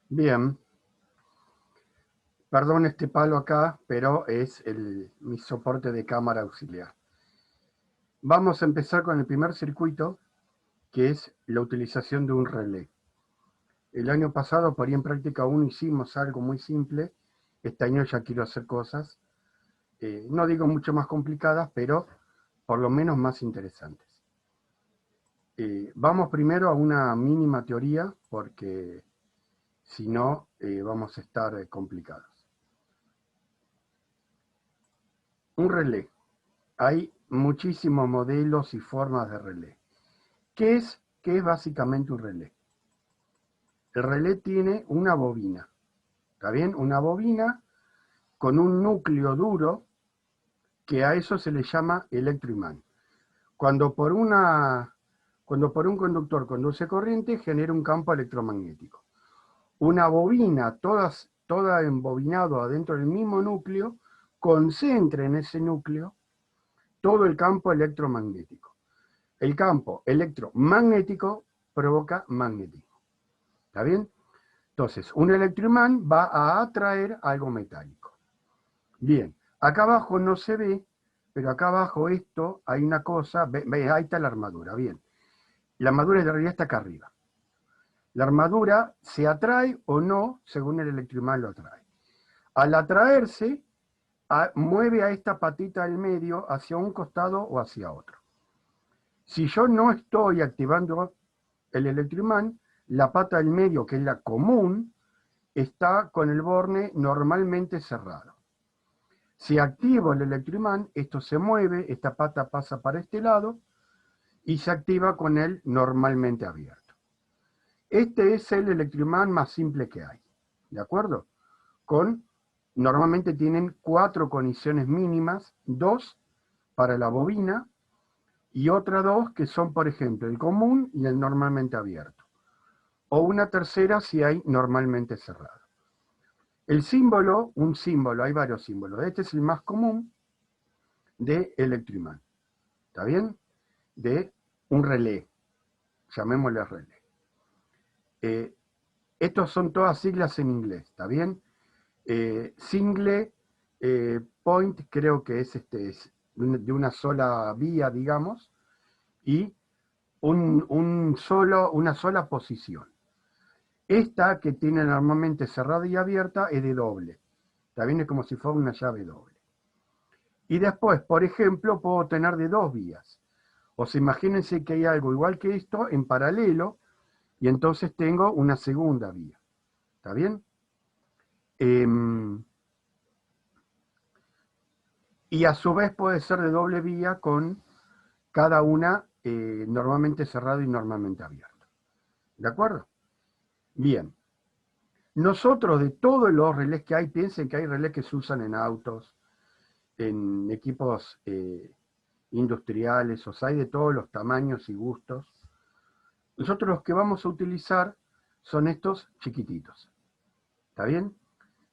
Bien, perdón este palo acá, pero es mi soporte de cámara auxiliar. Vamos a empezar con el primer circuito, que es la utilización de un relé. El año pasado, por ahí en práctica 1 hicimos algo muy simple. Este año ya quiero hacer cosas, no digo mucho más complicadas, pero por lo menos más interesantes. Vamos primero a una mínima teoría, porque si no, vamos a estar complicados. Un relé. Hay muchísimos modelos y formas de relé. ¿Qué es básicamente un relé? El relé tiene una bobina, ¿está bien? Una bobina con un núcleo duro que a eso se le llama electroimán. Cuando por un conductor conduce corriente, genera un campo electromagnético. Una bobina, toda embobinado adentro del mismo núcleo, concentra en ese núcleo todo el campo electromagnético. El campo electromagnético provoca magnetismo. ¿Está bien? Entonces, un electroimán va a atraer algo metálico. Bien, acá abajo no se ve, pero acá abajo esto hay una cosa, ahí está la armadura, bien. La armadura en realidad está acá arriba. La armadura se atrae o no según el electroimán lo atrae. Al atraerse, mueve a esta patita del medio hacia un costado o hacia otro. Si yo no estoy activando el electroimán, la pata del medio, que es la común, está con el borne normalmente cerrado. Si activo el electroimán, esto se mueve, esta pata pasa para este lado y se activa con él normalmente abierto. Este es el electroimán más simple que hay, ¿de acuerdo? Normalmente tienen 4 condiciones mínimas, 2 para la bobina y otras 2 que son, por ejemplo, el común y el normalmente abierto. O una tercera si hay normalmente cerrado. El símbolo, hay varios símbolos. Este es el más común de electroimán. ¿Está bien? De un relé. Llamémosle relé. Estos son todas siglas en inglés. ¿Está bien? Single point creo que es de una sola vía, digamos, y una sola posición. Esta que tiene normalmente cerrada y abierta es de doble. También es como si fuera una llave doble. Y después, por ejemplo, puedo tener de 2 vías. O sea, imagínense que hay algo igual que esto en paralelo y entonces tengo una segunda vía. ¿Está bien? Y a su vez puede ser de doble vía con cada una normalmente cerrado y normalmente abierto. ¿De acuerdo? Bien. Nosotros de todos los relés que hay, piensen que hay relés que se usan en autos, en equipos industriales, o sea, hay de todos los tamaños y gustos. Nosotros los que vamos a utilizar son estos chiquititos. ¿Está bien?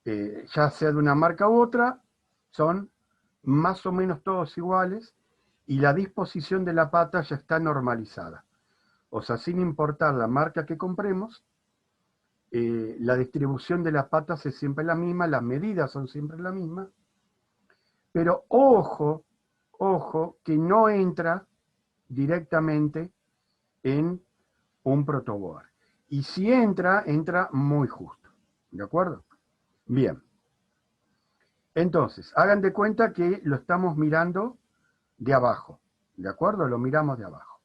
Ya sea de una marca u otra, son más o menos todos iguales y la disposición de la pata ya está normalizada. O sea, sin importar la marca que compremos, la distribución de las patas es siempre la misma, las medidas son siempre las mismas, pero ojo, que no entra directamente en un protoboard. Y si entra, entra muy justo. ¿De acuerdo? Bien. Entonces, hagan de cuenta que lo estamos mirando de abajo. ¿De acuerdo? Lo miramos de abajo.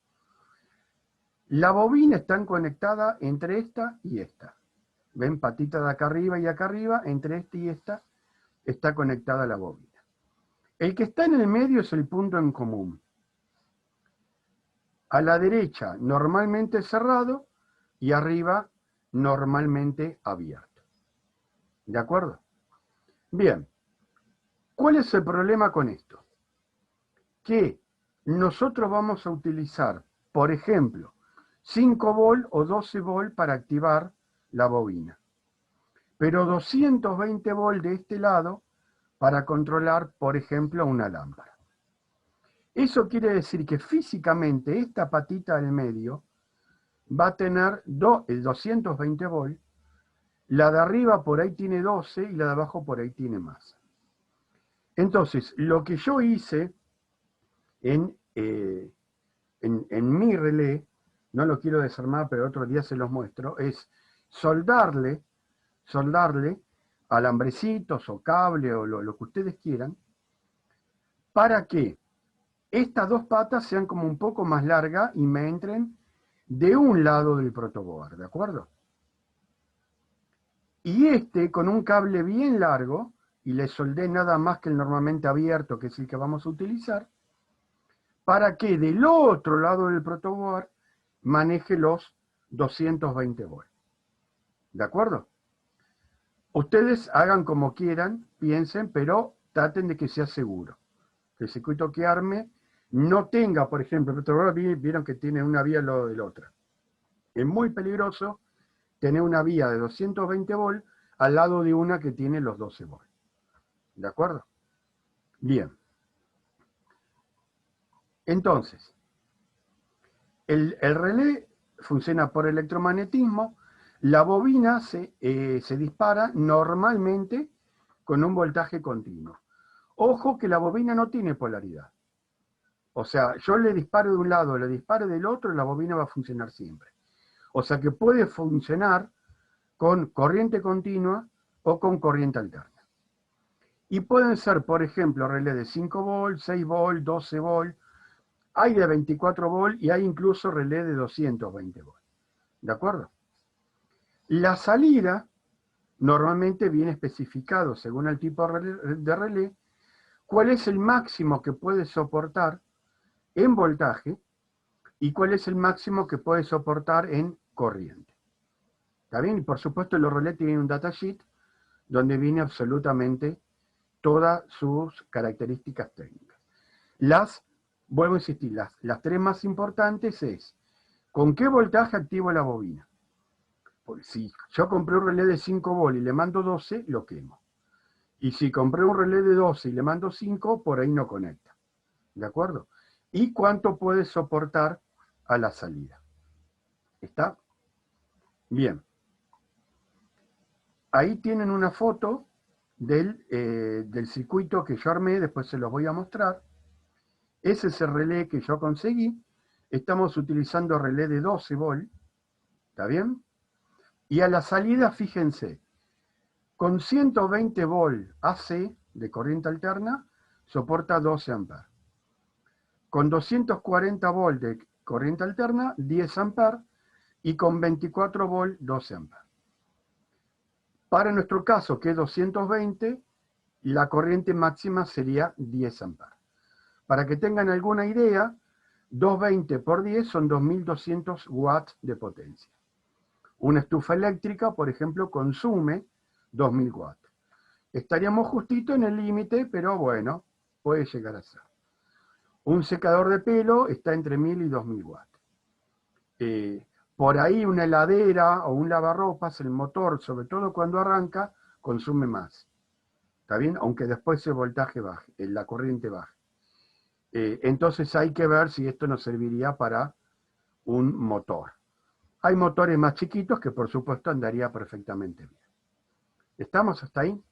La bobina está conectada entre esta y esta. ¿Ven? Patita de acá arriba y acá arriba, entre esta y esta, está conectada la bobina. El que está en el medio es el punto en común. A la derecha, normalmente cerrado, y arriba, normalmente abierto. ¿De acuerdo? Bien. ¿Cuál es el problema con esto? Que nosotros vamos a utilizar, por ejemplo, 5 volt o 12 volt para activar la bobina, pero 220 volt de este lado para controlar, por ejemplo, una lámpara. Eso quiere decir que físicamente esta patita del medio va a tener el 220 volt La de arriba por ahí tiene 12 y la de abajo por ahí tiene más. Entonces, lo que yo hice en mi relé, no lo quiero desarmar, pero otro día se los muestro, es soldarle alambrecitos o cable o lo que ustedes quieran, para que estas dos patas sean como un poco más largas y me entren de un lado del protoboard, ¿de acuerdo? Y con un cable bien largo, y le soldé nada más que el normalmente abierto, que es el que vamos a utilizar, para que del otro lado del protoboard maneje los 220 volts. ¿De acuerdo? Ustedes hagan como quieran, piensen, pero traten de que sea seguro. Que el circuito que arme no tenga, por ejemplo, el protoboard vieron que tiene una vía al lado de la otra. Es muy peligroso tener una vía de 220 volts al lado de una que tiene los 12 volts. ¿De acuerdo? Bien. Entonces, el relé funciona por electromagnetismo. La bobina se dispara normalmente con un voltaje continuo. Ojo que la bobina no tiene polaridad. O sea, yo le disparo de un lado, le disparo del otro, y la bobina va a funcionar siempre. O sea que puede funcionar con corriente continua o con corriente alterna. Y pueden ser, por ejemplo, relés de 5 volts, 6 volts, 12 volts, hay de 24 volts y hay incluso relés de 220 volts. ¿De acuerdo? La salida normalmente viene especificado, según el tipo de relé, cuál es el máximo que puede soportar en voltaje y cuál es el máximo que puede soportar en corriente. ¿Está bien? Y por supuesto los relés tienen un datasheet donde viene absolutamente todas sus características técnicas. Vuelvo a insistir, las tres más importantes es, ¿con qué voltaje activo la bobina? Porque si yo compré un relé de 5 volts y le mando 12, lo quemo. Y si compré un relé de 12 y le mando 5, por ahí no conecta. ¿De acuerdo? ¿Y cuánto puede soportar a la salida? ¿Está? Bien. Ahí tienen una foto del circuito que yo armé, después se los voy a mostrar. Ese es el relé que yo conseguí. Estamos utilizando relé de 12 volts. ¿Está bien? Y a la salida, fíjense, con 120 volts AC de corriente alterna, soporta 12 amperes. Con 240 volts de corriente alterna, 10 amperes. Y con 24 volts, 12 amperes. Para nuestro caso, que es 220, la corriente máxima sería 10 amperes. Para que tengan alguna idea, 220 por 10 son 2200 watts de potencia. Una estufa eléctrica, por ejemplo, consume 2000 watts. Estaríamos justito en el límite, pero bueno, puede llegar a ser. Un secador de pelo está entre 1000 y 2000 watts. Por ahí una heladera o un lavarropas, el motor, sobre todo cuando arranca, consume más. ¿Está bien? Aunque después el voltaje baje, la corriente baje. Entonces hay que ver si esto nos serviría para un motor. Hay motores más chiquitos que por supuesto andaría perfectamente bien. ¿Estamos hasta ahí?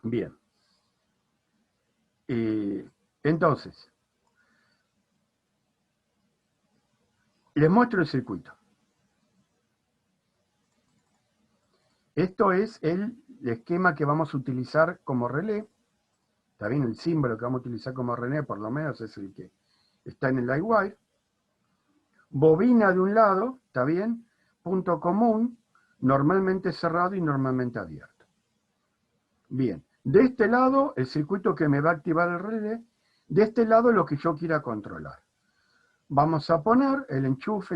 Bien. Entonces, les muestro el circuito. Esto es el esquema que vamos a utilizar como relé. Está bien, el símbolo que vamos a utilizar como relé, por lo menos es el que está en el Livewire. Bobina de un lado, está bien, punto común, normalmente cerrado y normalmente abierto. Bien, de este lado el circuito que me va a activar el relé, de este lado lo que yo quiera controlar. Vamos a poner el enchufe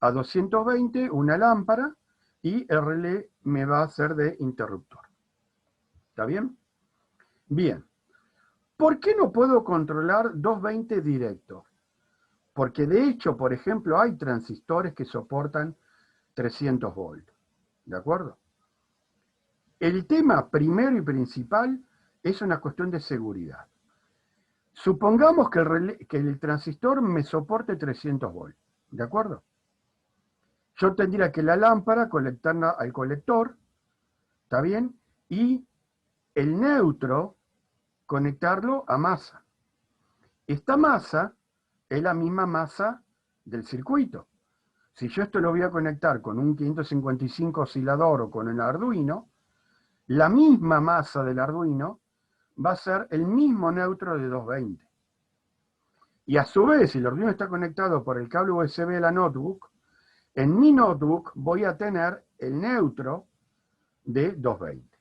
a 220, una lámpara, y el relé me va a hacer de interruptor. ¿Está bien? Bien. ¿Por qué no puedo controlar 220 directo? Porque de hecho, por ejemplo, hay transistores que soportan 300 volts. ¿De acuerdo? El tema primero y principal es una cuestión de seguridad. Supongamos que el transistor me soporte 300 volts. ¿De acuerdo? yo tendría que la lámpara conectarla al colector, ¿está bien? Y el neutro conectarlo a masa. Esta masa es la misma masa del circuito. Si yo esto lo voy a conectar con un 555 oscilador o con el Arduino, la misma masa del Arduino va a ser el mismo neutro de 220. Y a su vez, si el Arduino está conectado por el cable USB de la notebook, en mi notebook voy a tener el neutro de 220.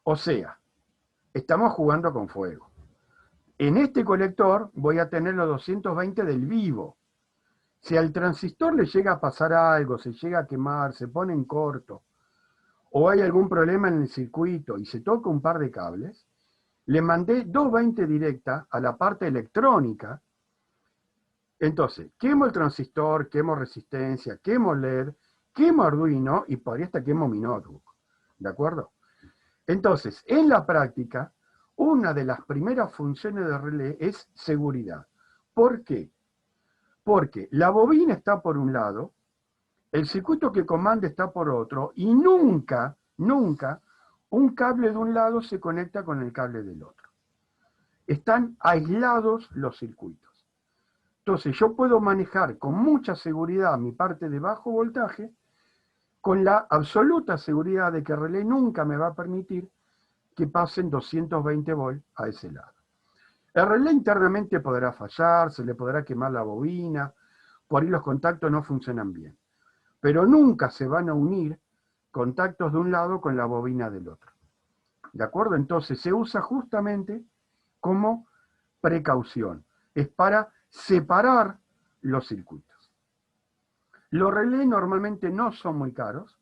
O sea, estamos jugando con fuego. En este colector voy a tener los 220 del vivo. Si al transistor le llega a pasar algo, se llega a quemar, se pone en corto, o hay algún problema en el circuito y se toca un par de cables, le mandé 220 directa a la parte electrónica. Entonces, quemo el transistor, quemo resistencia, quemo LED, quemo Arduino y por ahí hasta quemo mi notebook. ¿De acuerdo? Entonces, en la práctica, una de las primeras funciones de relé es seguridad. ¿Por qué? Porque la bobina está por un lado, el circuito que comanda está por otro, y nunca, nunca, un cable de un lado se conecta con el cable del otro. Están aislados los circuitos. Entonces yo puedo manejar con mucha seguridad mi parte de bajo voltaje, con la absoluta seguridad de que el relé nunca me va a permitir que pasen 220 volts a ese lado. El relé internamente podrá fallar, se le podrá quemar la bobina, por ahí los contactos no funcionan bien. Pero nunca se van a unir contactos de un lado con la bobina del otro. ¿De acuerdo? Entonces se usa justamente como precaución. Es para separar los circuitos. Los relés normalmente no son muy caros.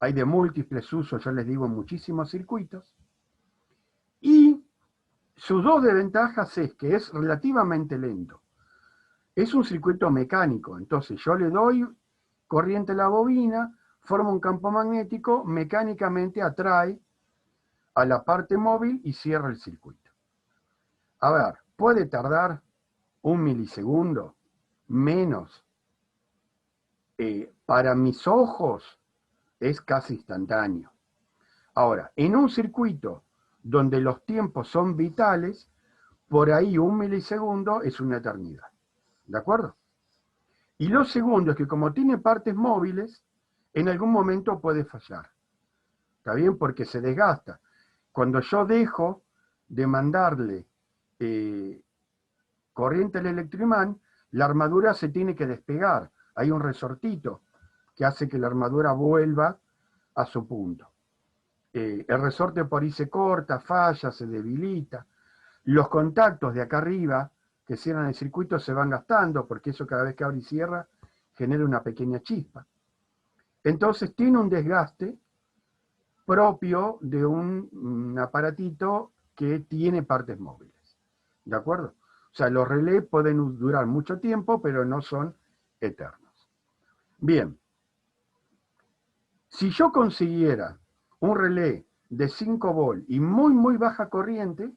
Hay de múltiples usos, ya les digo, en muchísimos circuitos. Y sus dos desventajas es que es relativamente lento. Es un circuito mecánico, entonces yo le doy corriente a la bobina, forma un campo magnético, mecánicamente atrae a la parte móvil y cierra el circuito. A ver, puede tardar 1 milisegundo, menos. Para mis ojos es casi instantáneo. Ahora, en un circuito donde los tiempos son vitales, por ahí 1 milisegundo es una eternidad. ¿De acuerdo? Y lo segundo es que como tiene partes móviles, en algún momento puede fallar. ¿Está bien? Porque se desgasta. Cuando yo dejo de mandarle corriente al electroimán, la armadura se tiene que despegar. Hay un resortito que hace que la armadura vuelva a su punto. El resorte por ahí se corta, falla, se debilita. Los contactos de acá arriba que cierran el circuito se van gastando, porque eso cada vez que abre y cierra genera una pequeña chispa. Entonces tiene un desgaste propio de un aparatito que tiene partes móviles. ¿De acuerdo? O sea, los relés pueden durar mucho tiempo, pero no son eternos. Bien. Si yo consiguiera un relé de 5 volts y muy, muy baja corriente,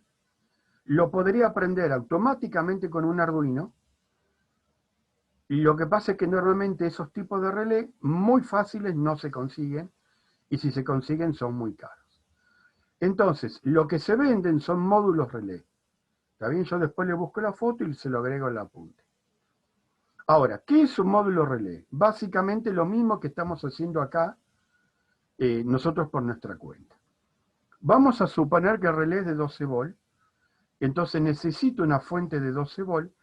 lo podría prender automáticamente con un Arduino. Y lo que pasa es que normalmente esos tipos de relé muy fáciles no se consiguen, y si se consiguen son muy caros. Entonces, lo que se venden son módulos relé. ¿Está bien? Yo después le busco la foto y se lo agrego al apunte. Ahora, ¿qué es un módulo relé? Básicamente lo mismo que estamos haciendo acá nosotros por nuestra cuenta. Vamos a suponer que el relé es de 12 volts, entonces necesito una fuente de 12 volts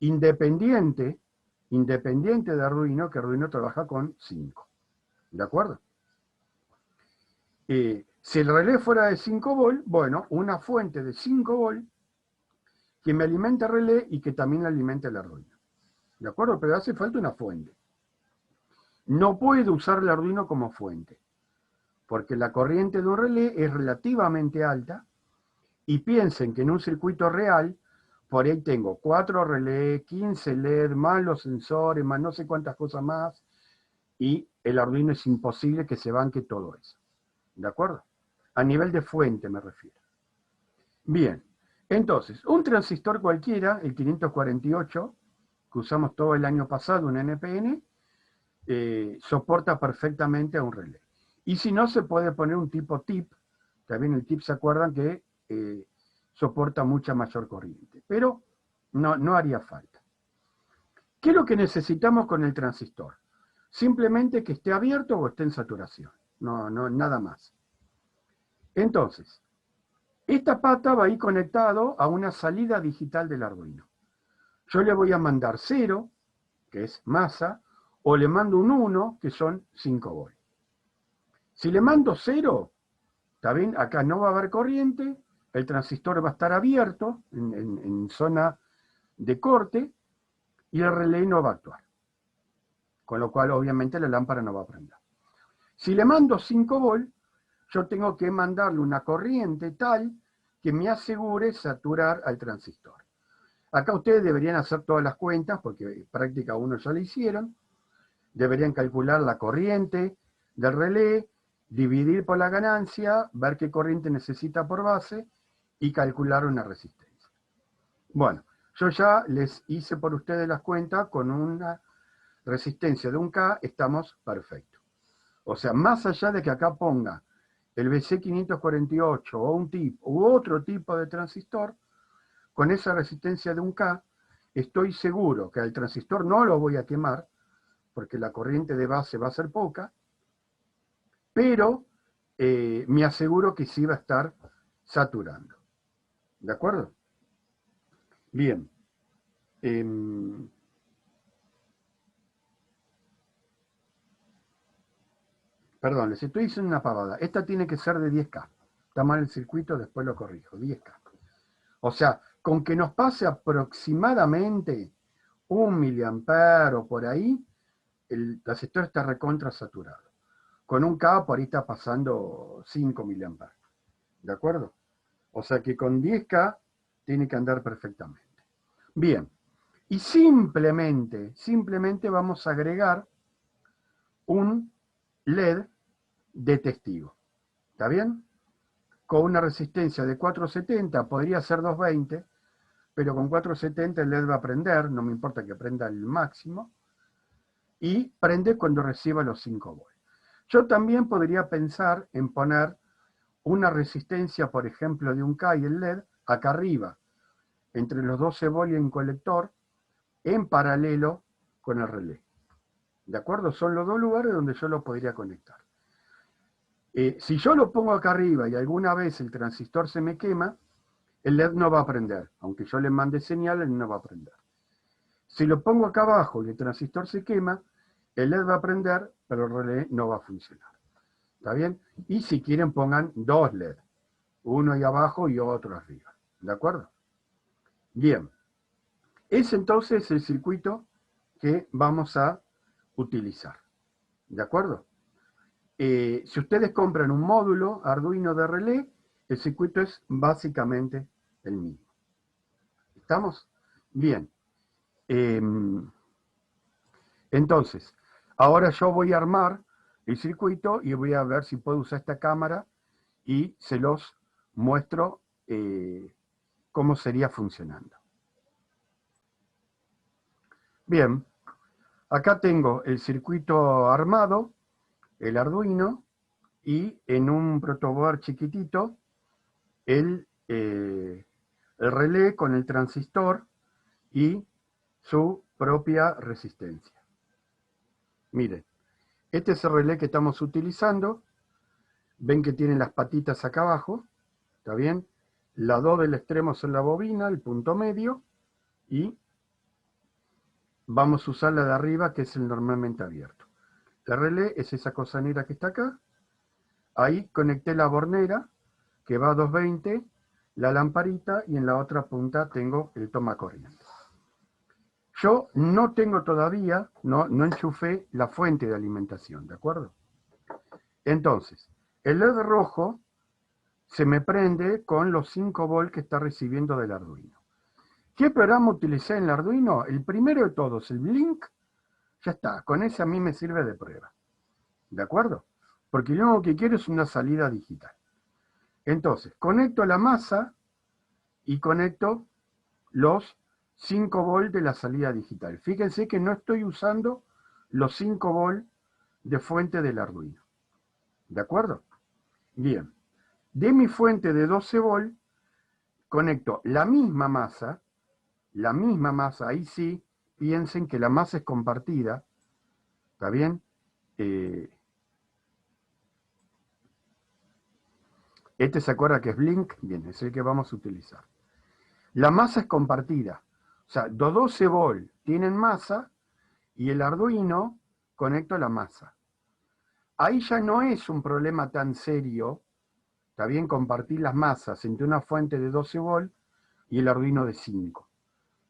independiente de Arduino, que Arduino trabaja con 5. ¿De acuerdo? Si el relé fuera de 5 volts, bueno, una fuente de 5 volts que me alimente el relé y que también alimente el Arduino. ¿De acuerdo? Pero hace falta una fuente. No puedo usar el Arduino como fuente, porque la corriente de un relé es relativamente alta, y piensen que en un circuito real, por ahí tengo 4 relés, 15 LED, más los sensores, más no sé cuántas cosas más, y el Arduino es imposible que se banque todo eso. ¿De acuerdo? A nivel de fuente me refiero. Bien, entonces, un transistor cualquiera, el 548, que usamos todo el año pasado, un NPN, soporta perfectamente a un relé. Y si no, se puede poner un tipo TIP. También el TIP, ¿se acuerdan que soporta mucha mayor corriente? Pero no haría falta. ¿Qué es lo que necesitamos con el transistor? Simplemente que esté abierto o esté en saturación. Nada más. Entonces, esta pata va a ir conectado a una salida digital del Arduino. Yo le voy a mandar 0, que es masa, o le mando un 1, que son 5 volts. Si le mando 0, ¿está bien? Acá no va a haber corriente, el transistor va a estar abierto en zona de corte y el relé no va a actuar. Con lo cual, obviamente, la lámpara no va a prender. Si le mando 5 volts, yo tengo que mandarle una corriente tal que me asegure saturar al transistor. Acá ustedes deberían hacer todas las cuentas, porque práctica 1 ya la hicieron. Deberían calcular la corriente del relé, dividir por la ganancia, ver qué corriente necesita por base y calcular una resistencia. Bueno, yo ya les hice por ustedes las cuentas con una resistencia de 1K, estamos perfectos. O sea, más allá de que acá ponga el BC548 o un tipo u otro tipo de transistor, con esa resistencia de 1K, estoy seguro que al transistor no lo voy a quemar, porque la corriente de base va a ser poca, pero me aseguro que sí va a estar saturando. ¿De acuerdo? Bien. Perdón, les estoy diciendo una pavada. Esta tiene que ser de 10K. Está mal el circuito, después lo corrijo. 10K. O sea, con que nos pase aproximadamente 1 miliampere o por ahí, el transistor está recontra saturado. Con 1K por ahí está pasando 5 miliamperes. ¿De acuerdo? O sea que con 10K tiene que andar perfectamente. Bien. Y simplemente vamos a agregar un LED de testigo. ¿Está bien? Con una resistencia de 470, podría ser 220, pero con 470 el LED va a prender, no me importa que prenda el máximo, y prende cuando reciba los 5 volts. Yo también podría pensar en poner una resistencia, por ejemplo, de 1K y el LED acá arriba, entre los 12 volts y un colector, en paralelo con el relé. ¿De acuerdo? Son los dos lugares donde yo lo podría conectar. Si yo lo pongo acá arriba y alguna vez el transistor se me quema, el LED no va a prender. Aunque yo le mande señal, él no va a prender. Si lo pongo acá abajo y el transistor se quema, el LED va a prender, pero el relé no va a funcionar. ¿Está bien? Y si quieren pongan 2 LED. Uno ahí abajo y otro arriba. ¿De acuerdo? Bien. Es entonces el circuito que vamos a utilizar. ¿De acuerdo? Si ustedes compran un módulo Arduino de relé, el circuito es básicamente el mismo. ¿Estamos? Bien. Entonces, ahora yo voy a armar el circuito y voy a ver si puedo usar esta cámara y se los muestro cómo sería funcionando. Bien, acá tengo el circuito armado, el Arduino, y en un protoboard chiquitito el relé con el transistor y su propia resistencia. Miren, este es el relé que estamos utilizando. Ven que tiene las patitas acá abajo, ¿está bien? Las dos del extremo son la bobina, el punto medio, y vamos a usar la de arriba, que es el normalmente abierto. El relé es esa cosa negra que está acá. Ahí conecté la bornera, que va a 220, la lamparita, y en la otra punta tengo el toma corriente. Yo no tengo todavía, no enchufé la fuente de alimentación, ¿de acuerdo? Entonces, el LED rojo se me prende con los 5 volts que está recibiendo del Arduino. ¿Qué programa utilicé en el Arduino? El primero de todos, el Blink, ya está, con ese a mí me sirve de prueba. ¿De acuerdo? Porque yo lo que quiero es una salida digital. Entonces, conecto la masa y conecto los 5 volts de la salida digital. Fíjense que no estoy usando los 5 volts de fuente del Arduino. ¿De acuerdo? Bien. De mi fuente de 12 volts, conecto la misma masa, ahí sí, piensen que la masa es compartida, ¿está bien? Este se acuerda que es Blink, bien, es el que vamos a utilizar. La masa es compartida, o sea, los 12 volts tienen masa y el Arduino conecto la masa. Ahí ya no es un problema tan serio, está bien, compartir las masas entre una fuente de 12 volts y el Arduino de 5.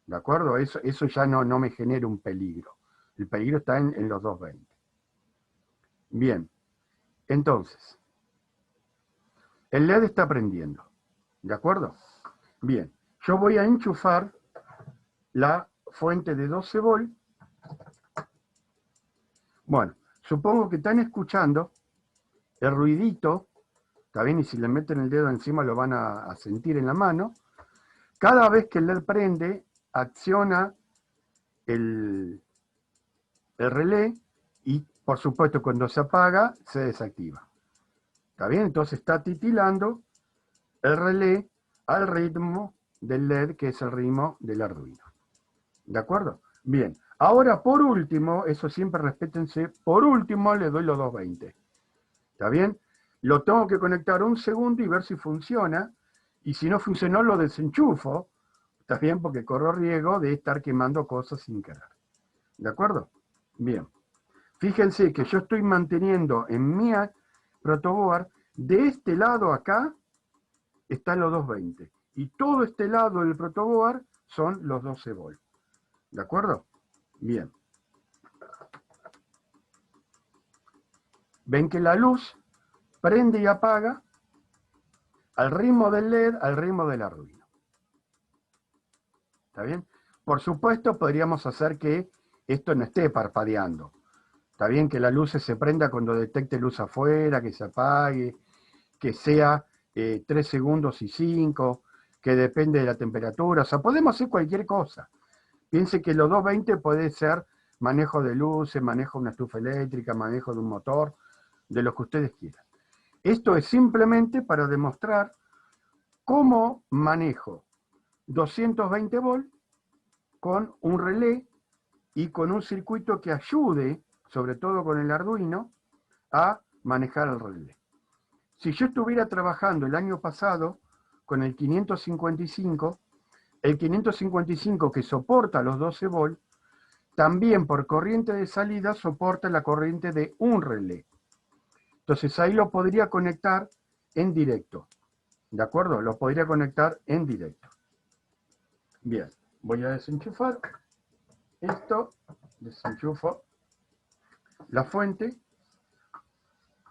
¿De acuerdo? Eso ya no me genera un peligro. El peligro está en los 220. Bien, entonces, el LED está prendiendo. ¿De acuerdo? Bien, yo voy a enchufar la fuente de 12 volts. Bueno, supongo que están escuchando el ruidito, ¿está bien? Y si le meten el dedo encima lo van a sentir en la mano. Cada vez que el LED prende, acciona el relé y, por supuesto, cuando se apaga, se desactiva. ¿Está bien? Entonces está titilando el relé al ritmo del LED, que es el ritmo del Arduino. ¿De acuerdo? Bien. Ahora, por último, eso siempre respétense, por último le doy los 220. ¿Está bien? Lo tengo que conectar un segundo y ver si funciona. Y si no funcionó, lo desenchufo. ¿Está bien? Porque corro riesgo de estar quemando cosas sin querer. ¿De acuerdo? Bien. Fíjense que yo estoy manteniendo en mi protoboard, de este lado acá, están los 220. Y todo este lado del protoboard son los 12 volts. ¿De acuerdo? Bien. Ven que la luz prende y apaga al ritmo del LED, al ritmo del Arduino. ¿Está bien? Por supuesto, podríamos hacer que esto no esté parpadeando. Está bien que la luz se prenda cuando detecte luz afuera, que se apague, que sea 3 segundos y 5, que depende de la temperatura. O sea, podemos hacer cualquier cosa. Piense que los 220 puede ser manejo de luces, manejo de una estufa eléctrica, manejo de un motor, de lo que ustedes quieran. Esto es simplemente para demostrar cómo manejo 220 volts con un relé y con un circuito que ayude, sobre todo con el Arduino, a manejar el relé. Si yo estuviera trabajando el año pasado con el 555 que soporta los 12 volts, también por corriente de salida soporta la corriente de un relé. Entonces ahí lo podría conectar en directo. ¿De acuerdo? Lo podría conectar en directo. Bien, voy a desenchufar esto, desenchufo la fuente,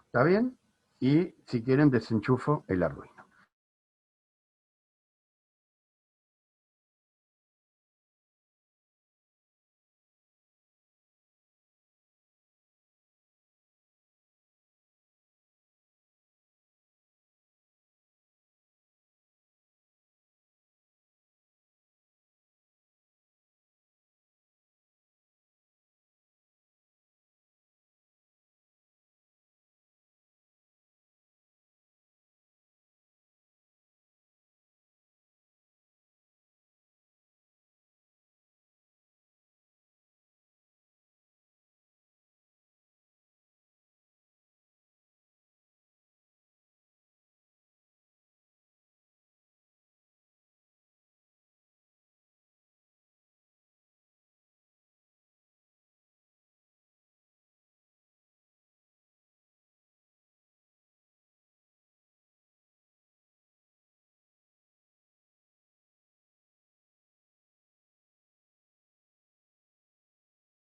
¿está bien? Y si quieren desenchufo el Arduino.